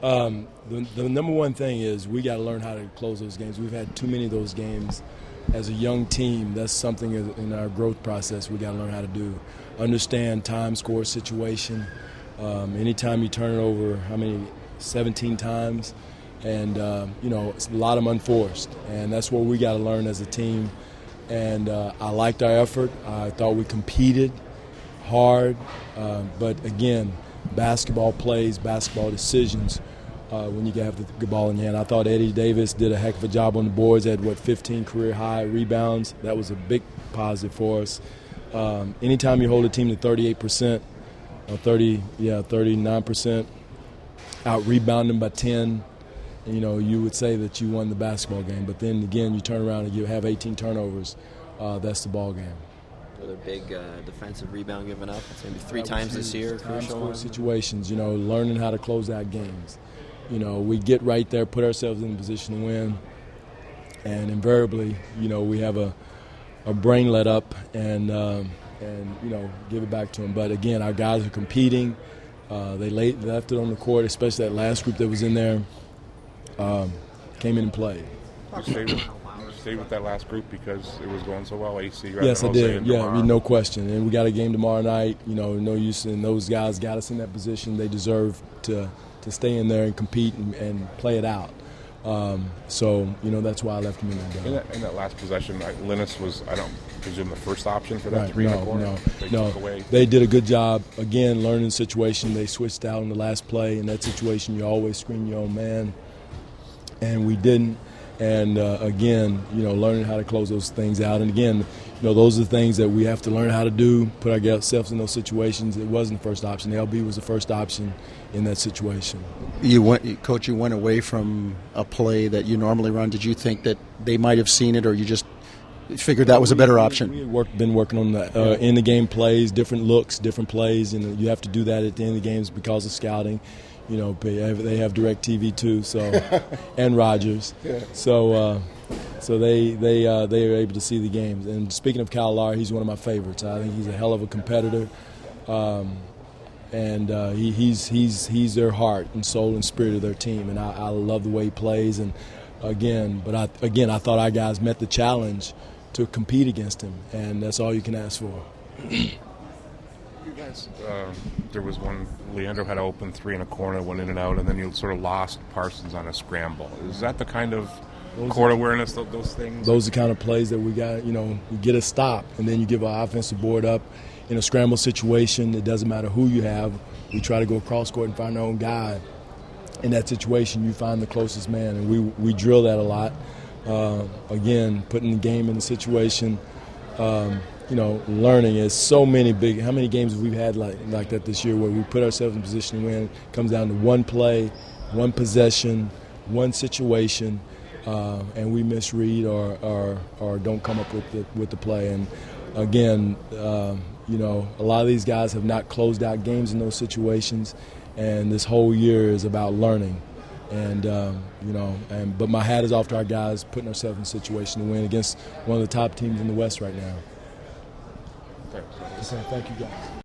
The number one thing is we got to learn how to close those games. We've had too many of those games. As a young team, that's something in our growth process we got to learn how to do. Understand time, score, situation. Anytime you turn it over, 17 times, and a lot of them unforced, and that's what we got to learn as a team. And I liked our effort. I thought we competed hard, but again, basketball plays, basketball decisions. When you have the ball in your hand. I thought Eddie Davis did a heck of a job on the boards, had 15 career high rebounds. That was a big positive for us. Anytime you hold a team to 38% or 39%, out rebound them by 10, you would say that you won the basketball game. But then again, you turn around and you have 18 turnovers. That's the ball game. Another big defensive rebound given up. It's maybe 3 times this year. Crucial situations, learning how to close out games. We get right there, put ourselves in a position to win, and invariably, we have a brain let up and give it back to them. But again, our guys are competing. They left it on the court, especially that last group that was in there, came in and played. Stayed with that last group because it was going so well, AC, right? Yes, I did. Yeah, no question. And we got a game tomorrow night. No use, and those guys got us in that position. They deserve to stay in there and compete and play it out. So that's why I left him in there. In that last possession, Linus was, I don't presume, the first option for that three in the corner? No. They did a good job. Again, learning the situation. They switched out in the last play. In that situation, you always screen your own man. And we didn't. And, again, learning how to close those things out. And, again, those are the things that we have to learn how to do, put ourselves in those situations. It wasn't the first option. The LB was the first option in that situation. Coach, you went away from a play that you normally run. Did you think that they might have seen it, or you just figured that was a better option? We had been working on the in-the-game plays, different looks, different plays, and you have to do that at the end of the games because of scouting. They have DirecTV too, so and Rogers, so they are able to see the games. And speaking of Kyle Lowry, he's one of my favorites. I think he's a hell of a competitor, and he's their heart and soul and spirit of their team. And I love the way he plays. And I thought our guys met the challenge to compete against him, and that's all you can ask for. You guys, there was one, Leandro had an open 3 in a corner, went in and out, and then you sort of lost Parsons on a scramble. Is that the kind of court awareness, those things? Those are the kind of plays that we got, you get a stop, and then you give our offensive board up. In a scramble situation, it doesn't matter who you have. We try to go across court and find our own guy. In that situation, you find the closest man, and we drill that a lot. Again, putting the game in the situation, learning is so many big. How many games have we had like that this year where we put ourselves in position to win? It comes down to one play, one possession, one situation, and we misread or don't come up with the play. And again, a lot of these guys have not closed out games in those situations, and this whole year is about learning. And but my hat is off to our guys putting ourselves in a situation to win against one of the top teams in the West right now. Thanks. Thank you, guys.